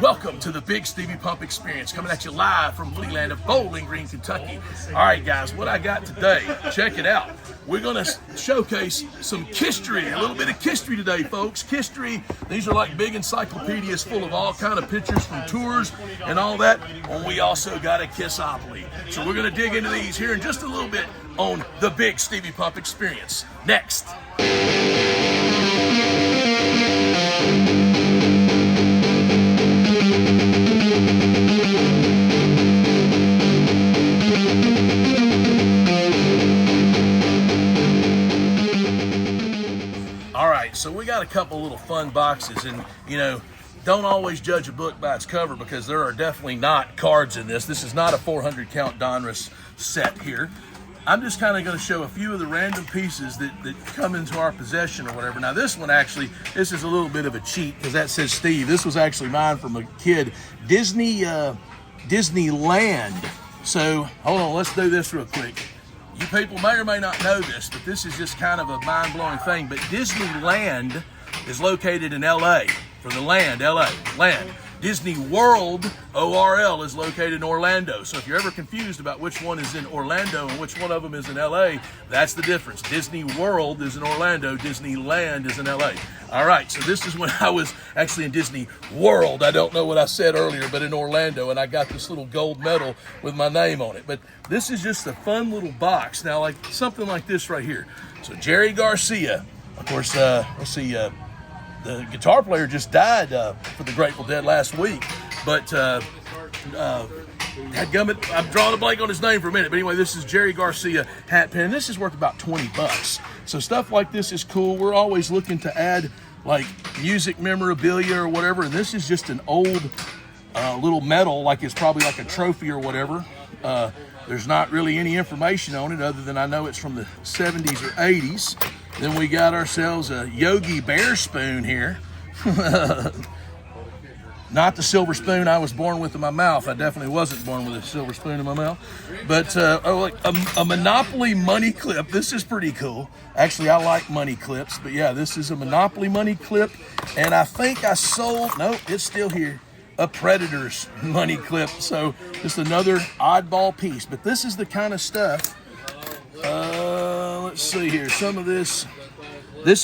Welcome to the Bigsteviepump experience, coming at you live from Fleeland of Bowling Green, Kentucky. All right, guys, what I got today, check it out. We're going to showcase some history, a little bit of history today, folks. History, these are like big encyclopedias full of all kind of pictures from tours and all that. And we also got a Kissopoly. So we're going to dig into these here in just a little bit on the Bigsteviepump experience. Next. So we got a couple little fun boxes, and don't always judge a book by its cover, because there are definitely not cards in this. This is not a 400 count Donruss set here. I'm just kind of going to show a few of the random pieces that come into our possession or whatever. Now this one actually, this is a little bit of a cheat because that says Steve. This was actually mine from a kid. Disneyland. So hold on, let's do this real quick. You people may or may not know this, but this is just kind of a mind-blowing thing. But Disneyland is located in LA. For the land, LA, land. Disney World, ORL, is located in Orlando. So if you're ever confused about which one is in Orlando and which one of them is in LA, that's the difference. Disney World is in Orlando, Disneyland is in LA. All right, so this is when I was actually in Disney World. I don't know what I said earlier, but in Orlando, and I got this little gold medal with my name on it. But this is just a fun little box. Now, like something like this right here. So Jerry Garcia, of course, let's see, the guitar player just died for the Grateful Dead last week, but dadgummit, I'm drawing a blank on his name for a minute. But anyway, this is Jerry Garcia hat pin. This is worth about 20 bucks. So stuff like this is cool. We're always looking to add like music memorabilia or whatever. And this is just an old little medal, like it's probably like a trophy or whatever. There's not really any information on it other than I know it's from the 70s or 80s. Then we got ourselves a Yogi Bear spoon here. Not the silver spoon I was born with in my mouth. I definitely wasn't born with a silver spoon in my mouth. But like a Monopoly money clip. This is pretty cool. Actually, I like money clips. But yeah, this is a Monopoly money clip. And I think I sold, nope, it's still here, a Predators money clip. So just another oddball piece. But this is the kind of stuff. Let's see here. Some of this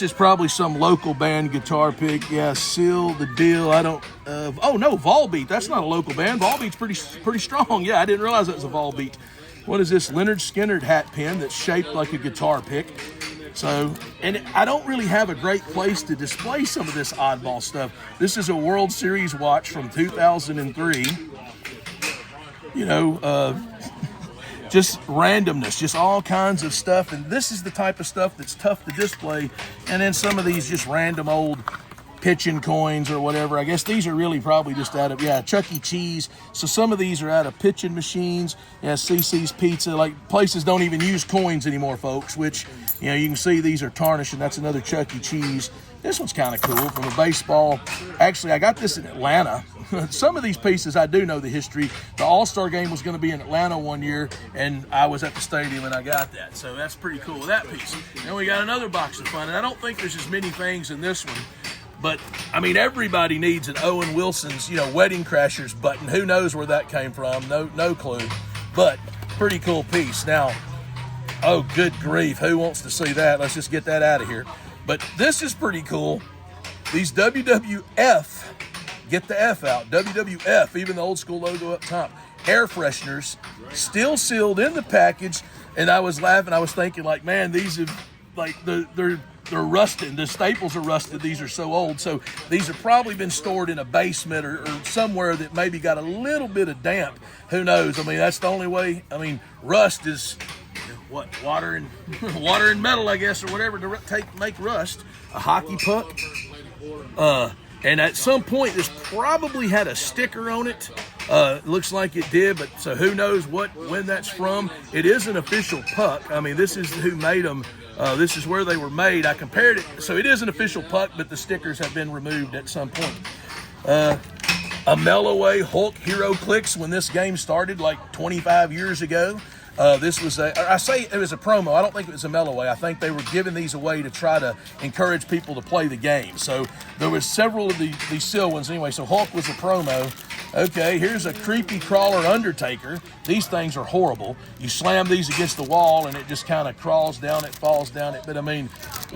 is probably some local band guitar pick. Yeah, Seal the Deal. I don't. Oh no, Volbeat. That's not a local band. Volbeat's pretty strong. Yeah, I didn't realize that was a Volbeat. What is this? Leonard Skinner hat pin that's shaped like a guitar pick. So, and I don't really have a great place to display some of this oddball stuff. This is a World Series watch from 2003. Just randomness, just all kinds of stuff. And this is the type of stuff that's tough to display. And then some of these just random old pitching coins or whatever. I guess these are really probably just out of, Chuck E. Cheese. So some of these are out of pitching machines. Yeah, CC's Pizza. Like, places don't even use coins anymore, folks, which, you can see these are tarnished, and that's another Chuck E. Cheese. This one's kind of cool from a baseball. Actually, I got this in Atlanta. Some of these pieces, I do know the history. The All-Star game was going to be in Atlanta one year, and I was at the stadium, and I got that. So that's pretty cool, that piece. And we got another box of fun, and I don't think there's as many things in this one. But, I mean, everybody needs an Owen Wilson's, Wedding Crashers button. Who knows where that came from? No clue. But, pretty cool piece. Now, oh, good grief. Who wants to see that? Let's just get that out of here. But this is pretty cool. These WWF, get the F out, WWF, even the old school logo up top, air fresheners, still sealed in the package. And I was laughing. I was thinking, like, man, these have, like, they're rusted. The staples are rusted. These are so old. So these have probably been stored in a basement or somewhere that maybe got a little bit of damp. Who knows? I mean, that's the only way. I mean, rust is what, water and metal, I guess, or whatever to make rust. A hockey puck. And at some point, this probably had a sticker on it. Looks like it did, but so who knows when that's from. It is an official puck. I mean, this is who made them. This is where they were made. I compared it. So it is an official puck, but the stickers have been removed at some point. A Melloway Hulk Hero Clicks when this game started like 25 years ago. This was I say it was a promo. I don't think it was a mail away. I think they were giving these away to try to encourage people to play the game. So there was several of these sealed ones anyway. So Hulk was a promo. Okay, here's a creepy crawler Undertaker. These things are horrible. You slam these against the wall and it just kind of crawls down, it falls down it. But I mean,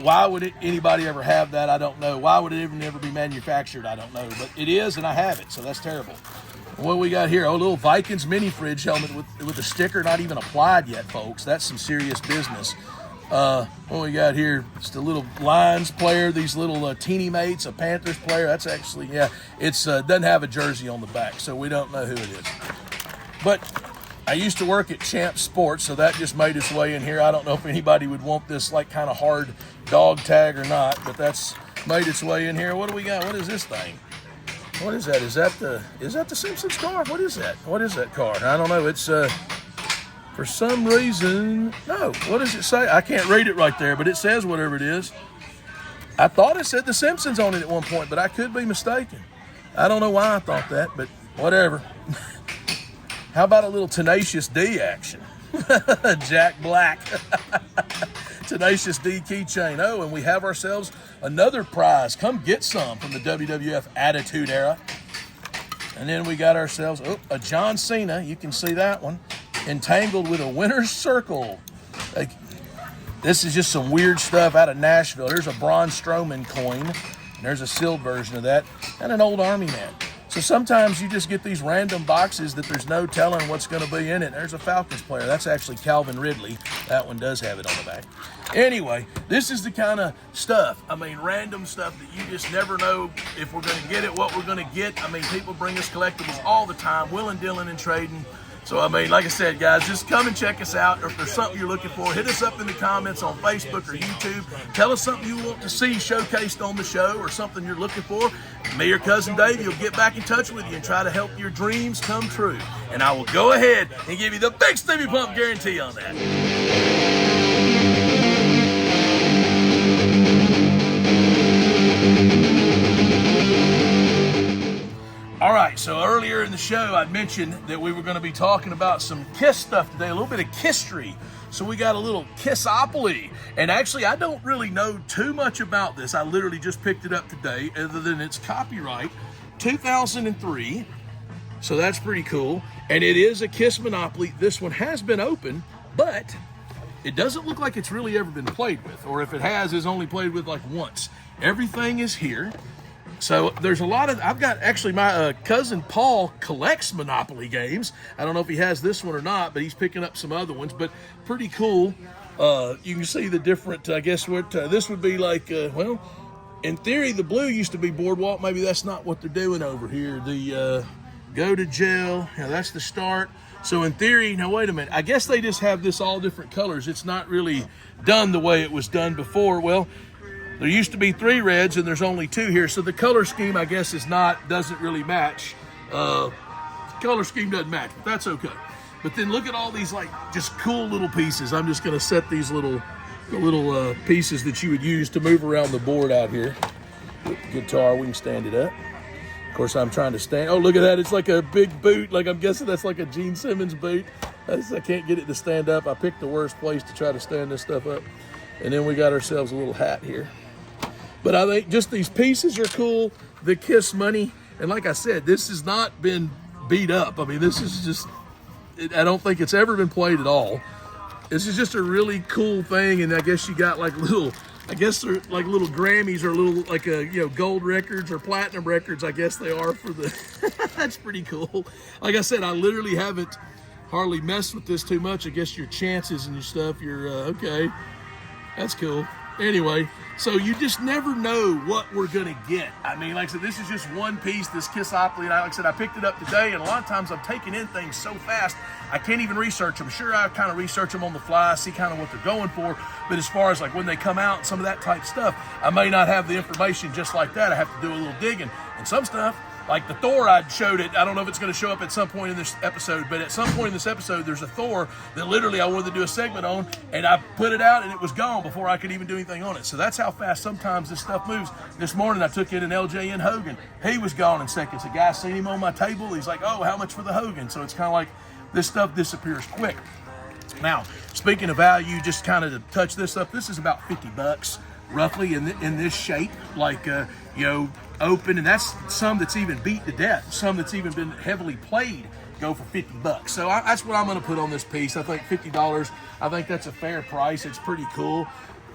why would anybody ever have that? I don't know. Why would it even ever be manufactured? I don't know. But it is, and I have it, so that's terrible. What we got here? Oh, a little Vikings mini fridge helmet with a sticker not even applied yet, folks. That's some serious business. What we got here? Just a little Lions player, these little teeny mates, a Panthers player. That's actually, yeah, it's doesn't have a jersey on the back, so we don't know who it is. But I used to work at Champ Sports, so that just made its way in here. I don't know if anybody would want this like kind of hard dog tag or not, but that's made its way in here. What do we got? What is this thing? What is that? Is that the Simpsons car? What is that? What is that car? I don't know. It's for some reason, no. What does it say? I can't read it right there, but it says whatever it is. I thought it said the Simpsons on it at one point, but I could be mistaken. I don't know why I thought that, but whatever. How about a little Tenacious D action? Jack Black. Tenacious D keychain. Oh, and we have ourselves another prize. Come get some from the WWF Attitude Era. And then we got ourselves a John Cena. You can see that one. Entangled with a winner's circle. This is just some weird stuff out of Nashville. There's a Braun Strowman coin. And there's a sealed version of that. And an old Army man. So sometimes you just get these random boxes that there's no telling what's going to be in it. There's a Falcons player. That's actually Calvin Ridley. That one does have it on the back. Anyway, this is the kind of stuff, I mean, random stuff that you just never know if we're going to get it, what we're going to get. I mean, people bring us collectibles all the time, willing, dealing, and trading. So, I mean, like I said, guys, just come and check us out. Or if there's something you're looking for, hit us up in the comments on Facebook or YouTube. Tell us something you want to see showcased on the show or something you're looking for. Me or Cousin Dave will get back in touch with you and try to help your dreams come true. And I will go ahead and give you the Bigsteviepump guarantee on that. All right, so earlier in the show, I mentioned that we were going to be talking about some Kiss stuff today, a little bit of Kissery. So we got a little Kissopoly. And actually, I don't really know too much about this. I literally just picked it up today, other than it's copyright 2003. So that's pretty cool. And it is a Kiss Monopoly. This one has been open, but it doesn't look like it's really ever been played with. Or if it has, it's only played with like once. Everything is here. So there's a lot of, I've got actually my cousin Paul collects Monopoly games. I don't know if he has this one or not, but he's picking up some other ones, but pretty cool. You can see the different, I guess what this would be like, well, in theory, the blue used to be Boardwalk. Maybe that's not what they're doing over here. The go to jail, that's the start. So in theory, now wait a minute. I guess they just have this all different colors. It's not really done the way it was done before. Well, there used to be 3 reds and there's only 2 here. So the color scheme, I guess, doesn't really match. Color scheme doesn't match, but that's okay. But then look at all these like just cool little pieces. I'm just gonna set these little pieces that you would use to move around the board out here. Guitar, we can stand it up. Of course, I'm trying to stand. Oh, look at that. It's like a big boot. Like I'm guessing that's like a Gene Simmons boot. I can't get it to stand up. I picked the worst place to try to stand this stuff up. And then we got ourselves a little hat here. But I think just these pieces are cool. The Kiss money. And like I said, this has not been beat up. I mean, this is just, I don't think it's ever been played at all. This is just a really cool thing. And I guess you got like little, I guess they're like little Grammys or little like gold records or platinum records. I guess they are for the, that's pretty cool. Like I said, I literally haven't hardly messed with this too much. I guess your chances and your stuff, you're okay. That's cool. Anyway, so you just never know what we're going to get. I mean, like I said, this is just one piece, this Kissopoly. And like I said, I picked it up today, and a lot of times I'm taking in things so fast, I can't even research them. Sure, I kind of research them on the fly, see kind of what they're going for. But as far as like when they come out and some of that type stuff, I may not have the information just like that. I have to do a little digging. And some stuff, like the Thor, I showed it. I don't know if it's going to show up at some point in this episode, but at some point in this episode, there's a Thor that literally I wanted to do a segment on, and I put it out, and it was gone before I could even do anything on it. So that's how fast sometimes this stuff moves. This morning, I took in an LJN Hogan. He was gone in seconds. A guy seen him on my table. He's like, oh, how much for the Hogan? So it's kind of like this stuff disappears quick. Now, speaking of value, just kind of to touch this up, this is about 50 bucks roughly in this shape, like, you know, open, and that's some that's even beat to death. Some that's even been heavily played go for 50 bucks. So that's what I'm going to put on this piece. I think $50, I think that's a fair price. It's pretty cool.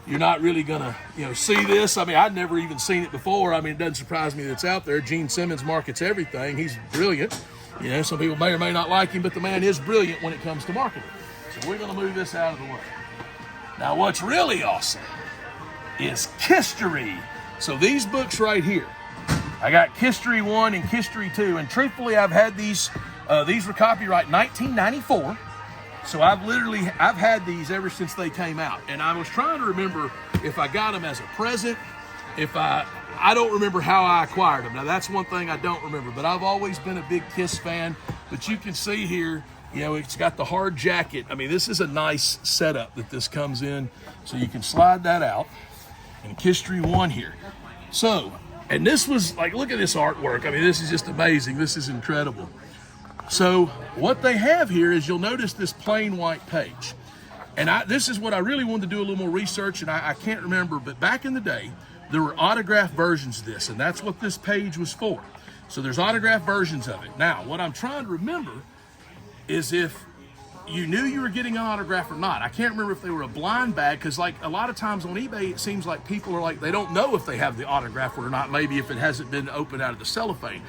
You're not really going to, you know, see this. I mean, I'd never even seen it before. I mean, it doesn't surprise me that it's out there. Gene Simmons markets everything. He's brilliant. You know, some people may or may not like him, but the man is brilliant when it comes to marketing. So we're going to move this out of the way. Now, what's really awesome is History. So these books right here, I got History 1 and History 2, and truthfully, I've had these were copyright 1994. So I've had these ever since they came out. And I was trying to remember if I got them as a present, I don't remember how I acquired them. Now that's one thing I don't remember, but I've always been a big Kiss fan. But you can see here, you know, it's got the hard jacket. I mean, this is a nice setup that this comes in. So you can slide that out. And History 1 here. So, and this was like, look at this artwork. I mean, this is just amazing. This is incredible. So what they have here is, you'll notice this plain white page. And this is what I really wanted to do a little more research, and I can't remember, but back in the day, there were autographed versions of this, and that's what this page was for. So there's autographed versions of it. Now, what I'm trying to remember is if you knew you were getting an autograph or not. I can't remember if they were a blind bag, because like a lot of times on eBay, it seems like people are like, they don't know if they have the autograph or not, maybe if it hasn't been opened out of the cellophane.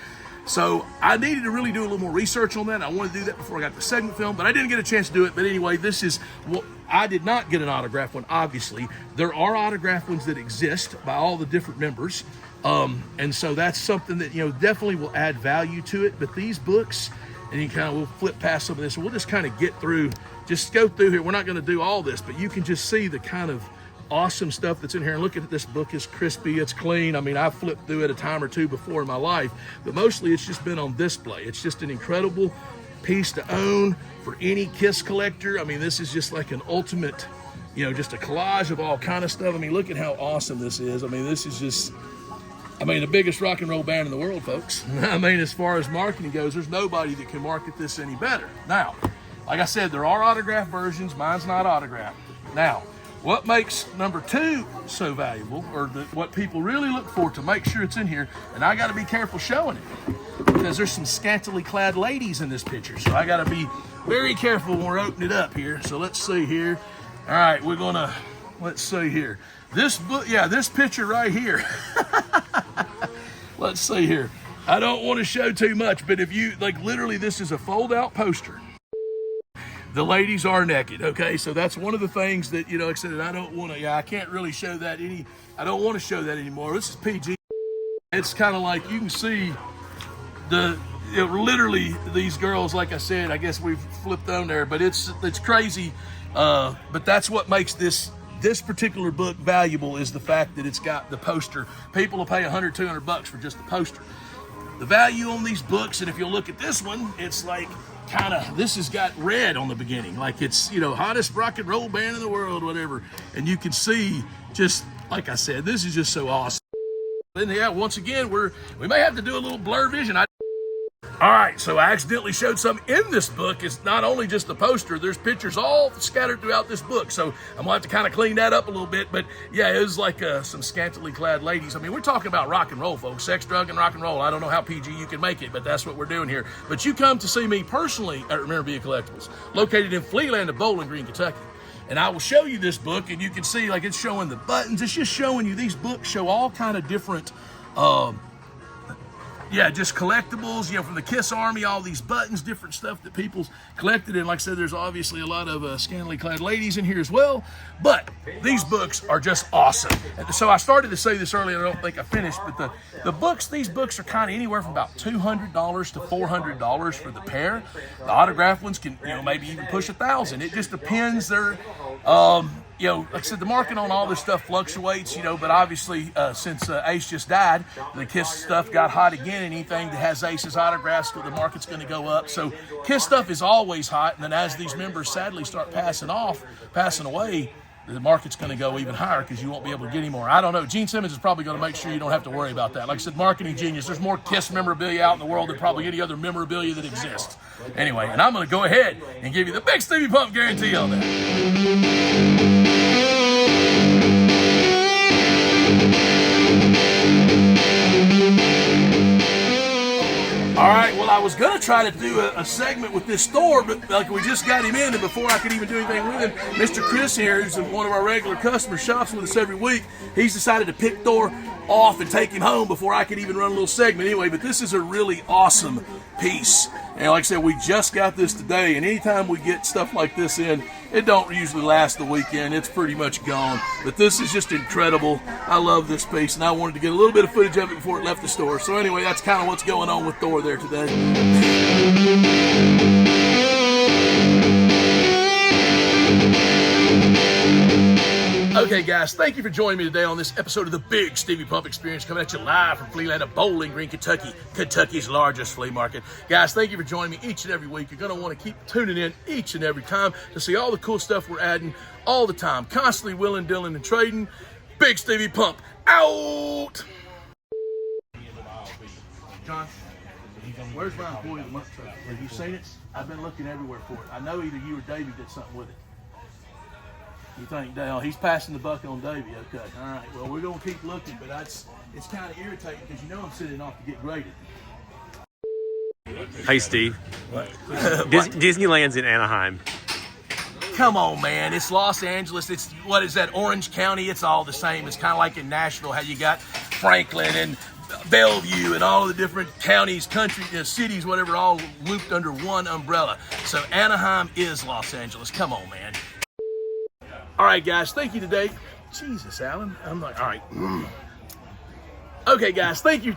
So I needed to really do a little more research on that. I wanted to do that before I got the segment film, but I didn't get a chance to do it. But anyway, this is what I did not get an autograph one, obviously. There are autograph ones that exist by all the different members. And so that's something that, you know, definitely will add value to it. But these books, and you kind of, we'll flip past some of this, and we'll just kind of get through, just go through here. We're not going to do all this, but you can just see the kind of awesome stuff that's in here. And look at this book, is crispy, it's clean. I mean, I've flipped through it a time or two before in my life, but mostly it's just been on display. It's just an incredible piece to own for any Kiss collector. I mean, this is just like an ultimate, you know, just a collage of all kind of stuff. I mean, look at how awesome this is. I mean, this is just, I mean, the biggest rock and roll band in the world, folks. I mean, as far as marketing goes, there's nobody that can market this any better. Now, like I said, there are autographed versions. Mine's not autographed. Now, what makes number 2 so valuable, or what people really look for to make sure it's in here, and I got to be careful showing it, because there's some scantily clad ladies in this picture, so I got to be very careful when we're opening it up here. So let's see here. All right, let's see here. This book, yeah, this picture right here. Let's see here. I don't want to show too much, but if you, like, literally, this is a fold-out poster. The ladies are naked, okay? So that's one of the things that, you know, like I said, I don't want to, I can't really show that I don't want to show that anymore. This is PG. It's kind of like, you can see literally these girls, like I said, I guess we've flipped on there, but it's crazy. But that's what makes this particular book valuable, is the fact that it's got the poster. People will pay $100, $200 for just the poster. The value on these books, and if you'll look at this one, it's like, kind of, this has got red on the beginning, like it's, you know, hottest rock and roll band in the world, whatever. And you can see, just like I said, this is just so awesome. And yeah, once again, we may have to do a little blur vision. All right, so I accidentally showed some in this book. It's not only just the poster, there's pictures all scattered throughout this book. So I'm gonna have to kind of clean that up a little bit. But yeah, it was like some scantily clad ladies. I mean, we're talking about rock and roll, folks. Sex, drug, and rock and roll. I don't know how PG you can make it, but that's what we're doing here. But you come to see me personally at Memorabilia Collectibles, located in Fleeland of Bowling Green, Kentucky. And I will show you this book, and you can see, like, it's showing the buttons. It's just showing you, these books show all kind of different, just collectibles, you know, from the Kiss Army, all these buttons, different stuff that people's collected. And like I said, there's obviously a lot of scantily clad ladies in here as well. But these books are just awesome. And so I started to say this earlier, I don't think I finished, but these books are kind of anywhere from about $200 to $400 for the pair. The autograph ones can, you know, maybe even push $1,000. It just depends. They're, you know, like I said, the market on all this stuff fluctuates, you know, but obviously since Ace just died, the Kiss stuff got hot again. Anything that has Ace's autographs, the market's going to go up. So Kiss stuff is always hot. And then as these members sadly start passing away, the market's going to go even higher because you won't be able to get any more. I don't know. Gene Simmons is probably going to make sure you don't have to worry about that. Like I said, marketing genius. There's more Kiss memorabilia out in the world than probably any other memorabilia that exists. Anyway, and I'm going to go ahead and give you the big Stevie Pump guarantee on that. All right, well, I was going to try to do a segment with this Thor, but like we just got him in, and before I could even do anything with him, Mr. Chris here, who's one of our regular customers, shops with us every week, he's decided to pick Thor off and take him home before I could even run a little segment anyway, but this is a really awesome piece. And like I said, we just got this today, and anytime we get stuff like this in, it don't usually last the weekend. It's pretty much gone. But this is just incredible. I love this piece, and I wanted to get a little bit of footage of it before it left the store. So anyway, that's kind of what's going on with Thor there today. Okay, guys, thank you for joining me today on this episode of the Big Stevie Pump Experience, coming at you live from Flealand of Bowling Green, Kentucky, Kentucky's largest flea market. Guys, thank you for joining me each and every week. You're going to want to keep tuning in each and every time to see all the cool stuff we're adding all the time, constantly willing, dealing, and trading. Big Stevie Pump, out! John, where's my employee of the month trophy? Have you seen it? I've been looking everywhere for it. I know either you or Davey did something with it. You think, Dale, he's passing the buck on Davey. Okay, all right. Well, we're going to keep looking, but it's kind of irritating because you know I'm sitting off to get graded. Hey, Steve. What? Disneyland's in Anaheim. Come on, man. It's Los Angeles. It's, what is that, Orange County? It's all the same. It's kind of like in Nashville, how you got Franklin and Bellevue and all of the different counties, cities, whatever, all looped under one umbrella. So Anaheim is Los Angeles. Come on, man. All right, guys, thank you today. Jesus, Alan. I'm like, all right. Okay, guys, thank you.